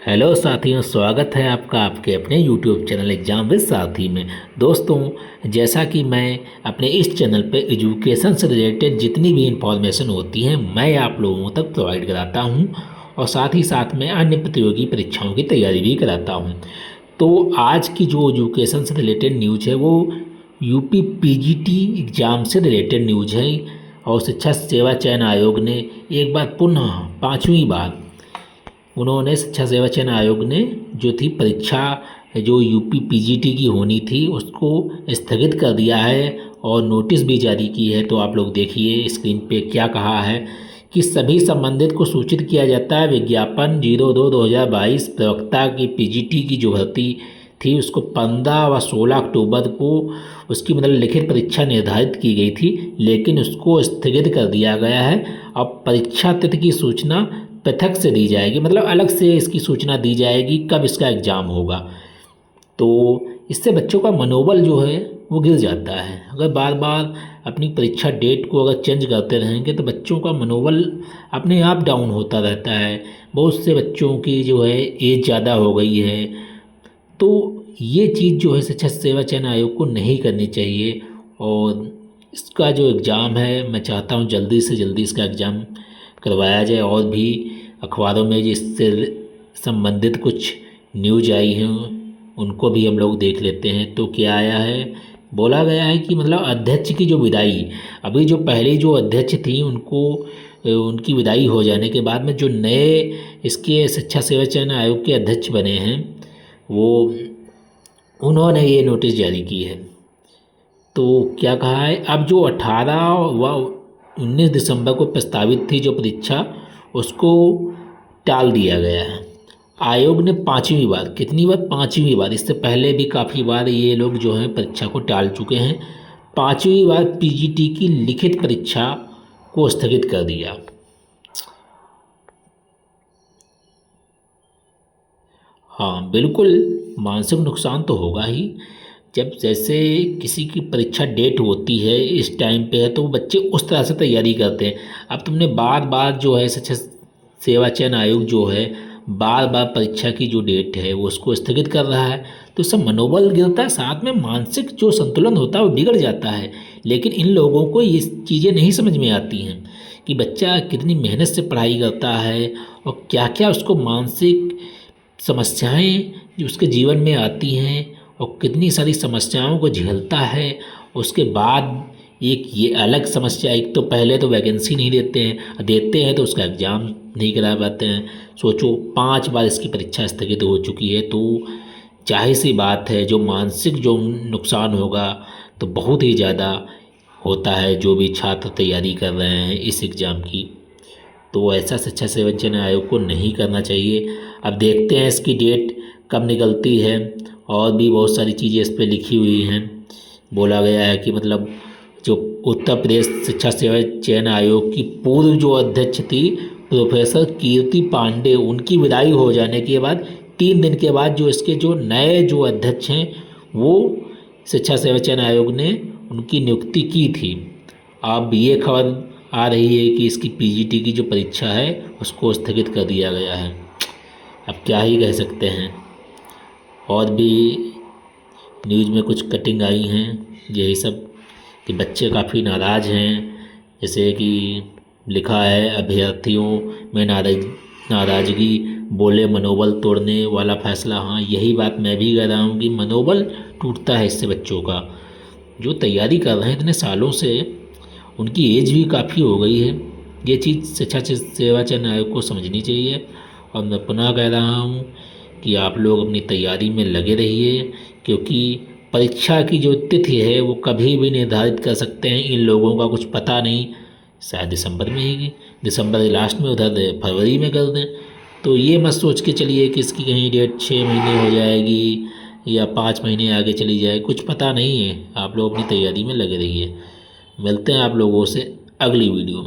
Hello साथियों, स्वागत है आपका आपके अपने यूट्यूब चैनल एग्जाम विद साथी में। दोस्तों, जैसा कि मैं अपने इस चैनल पे एजुकेशन से रिलेटेड जितनी भी इंफॉर्मेशन होती है मैं आप लोगों तक प्रोवाइड कराता हूं और साथ ही साथ में अन्य प्रतियोगी परीक्षाओं की तैयारी भी कराता हूं। तो आज की जो एजुकेशन से रिलेटेड न्यूज़ है वो यूपी पीजीटी एग्ज़ाम से रिलेटेड न्यूज़ है और शिक्षा सेवा चयन आयोग ने एक बार पुनः पाँचवीं बार उन्होंने शिक्षा सेवा चयन आयोग ने जो थी परीक्षा जो यूपी पीजीटी की होनी थी उसको स्थगित कर दिया है और नोटिस भी जारी की है। तो आप लोग देखिए स्क्रीन पे क्या कहा है कि सभी संबंधित को सूचित किया जाता है। विज्ञापन 02/2022 प्रवक्ता की पीजीटी की जो भर्ती थी उसको 15 व 16 अक्टूबर को उसकी मतलब लिखित परीक्षा निर्धारित की गई थी, लेकिन उसको स्थगित कर दिया गया है। अब परीक्षा तिथि की सूचना पृथक से दी जाएगी, मतलब अलग से इसकी सूचना दी जाएगी कब इसका एग्ज़ाम होगा। तो इससे बच्चों का मनोबल जो है वो गिर जाता है। अगर बार बार अपनी परीक्षा डेट को अगर चेंज करते रहेंगे तो बच्चों का मनोबल अपने आप डाउन होता रहता है। बहुत से बच्चों की जो है एज ज़्यादा हो गई है, तो ये चीज़ जो है शिक्षा सेवा चयन आयोग को नहीं करनी चाहिए। और इसका जो एग्ज़ाम है मैं चाहता हूँ जल्दी से जल्दी इसका एग्ज़ाम करवाया जाए। और भी अखबारों में जिससे संबंधित कुछ न्यूज आई हैं उनको भी हम लोग देख लेते हैं। तो क्या आया है, बोला गया है कि मतलब अध्यक्ष की जो विदाई, अभी जो पहले जो अध्यक्ष थी उनको उनकी विदाई हो जाने के बाद में जो नए इसके शिक्षा सेवा चयन आयोग के अध्यक्ष बने हैं वो उन्होंने ये नोटिस जारी की है। तो क्या कहा है, अब जो 18 व 19 दिसंबर को प्रस्तावित थी जो परीक्षा उसको टाल दिया गया है। आयोग ने पाँचवीं बार, कितनी बार, पाँचवीं बार, इससे पहले भी काफ़ी बार ये लोग जो हैं परीक्षा को टाल चुके हैं। पाँचवीं बार पीजीटी की लिखित परीक्षा को स्थगित कर दिया। हाँ बिल्कुल, मानसिक नुकसान तो होगा ही। जब जैसे किसी की परीक्षा डेट होती है इस टाइम पे है तो बच्चे उस तरह से तैयारी करते हैं। अब तुमने बार बार जो है शिक्षा सेवा चयन आयोग जो है बार बार परीक्षा की जो डेट है वो उसको स्थगित कर रहा है, तो इससे मनोबल गिरता है, साथ में मानसिक जो संतुलन होता है वो बिगड़ जाता है। लेकिन इन लोगों को ये चीज़ें नहीं समझ में आती हैं कि बच्चा कितनी मेहनत से पढ़ाई करता है और क्या क्या उसको मानसिक समस्याएं जो उसके जीवन में आती हैं और कितनी सारी समस्याओं को झेलता है। उसके बाद एक ये अलग समस्या, एक तो पहले तो वैकेंसी नहीं देते हैं, देते हैं तो उसका एग्ज़ाम नहीं करा पाते हैं। सोचो 5 बार इसकी परीक्षा स्थगित हो चुकी है, तो जाहिर सी बात है जो मानसिक जो नुकसान होगा तो बहुत ही ज़्यादा होता है जो भी छात्र तैयारी कर रहे हैं इस एग्ज़ाम की। तो ऐसा शिक्षा सेवा चयन आयोग को नहीं करना चाहिए। अब देखते हैं इसकी डेट कब निकलती है। और भी बहुत सारी चीज़ें इस पर लिखी हुई हैं। बोला गया है कि मतलब जो उत्तर प्रदेश शिक्षा सेवा चयन आयोग की पूर्व जो अध्यक्ष थी प्रोफेसर कीर्ति पांडे, उनकी विदाई हो जाने के बाद 3 दिन के बाद जो इसके जो नए जो अध्यक्ष हैं वो शिक्षा सेवा चयन आयोग ने उनकी नियुक्ति की थी। अब ये खबर आ रही है कि इसकी पीजीटी की जो परीक्षा है उसको स्थगित कर दिया गया है। अब क्या ही कह सकते हैं। और भी न्यूज़ में कुछ कटिंग आई हैं यही सब कि बच्चे काफ़ी नाराज़ हैं। जैसे कि लिखा है अभ्यर्थियों में नाराज़गी, बोले मनोबल तोड़ने वाला फैसला। हाँ यही बात मैं भी कह रहा हूँ कि मनोबल टूटता है इससे बच्चों का जो तैयारी कर रहे हैं इतने सालों से, उनकी एज भी काफ़ी हो गई है। ये चीज़ शिक्षा सेवा चयन आयोग को समझनी चाहिए। और मैं पुनः कह रहा हूँ कि आप लोग अपनी तैयारी में लगे रहिए, क्योंकि परीक्षा की जो तिथि है वो कभी भी निर्धारित कर सकते हैं। इन लोगों का कुछ पता नहीं, शायद दिसंबर में ही, दिसंबर के लास्ट में, उधर फरवरी में कर दें। तो ये मत सोच के चलिए कि इसकी कहीं डेट 6 महीने हो जाएगी या 5 महीने आगे चली जाए, कुछ पता नहीं है। आप लोग अपनी तैयारी में लगे रहिए। मिलते हैं आप लोगों से अगली वीडियो में।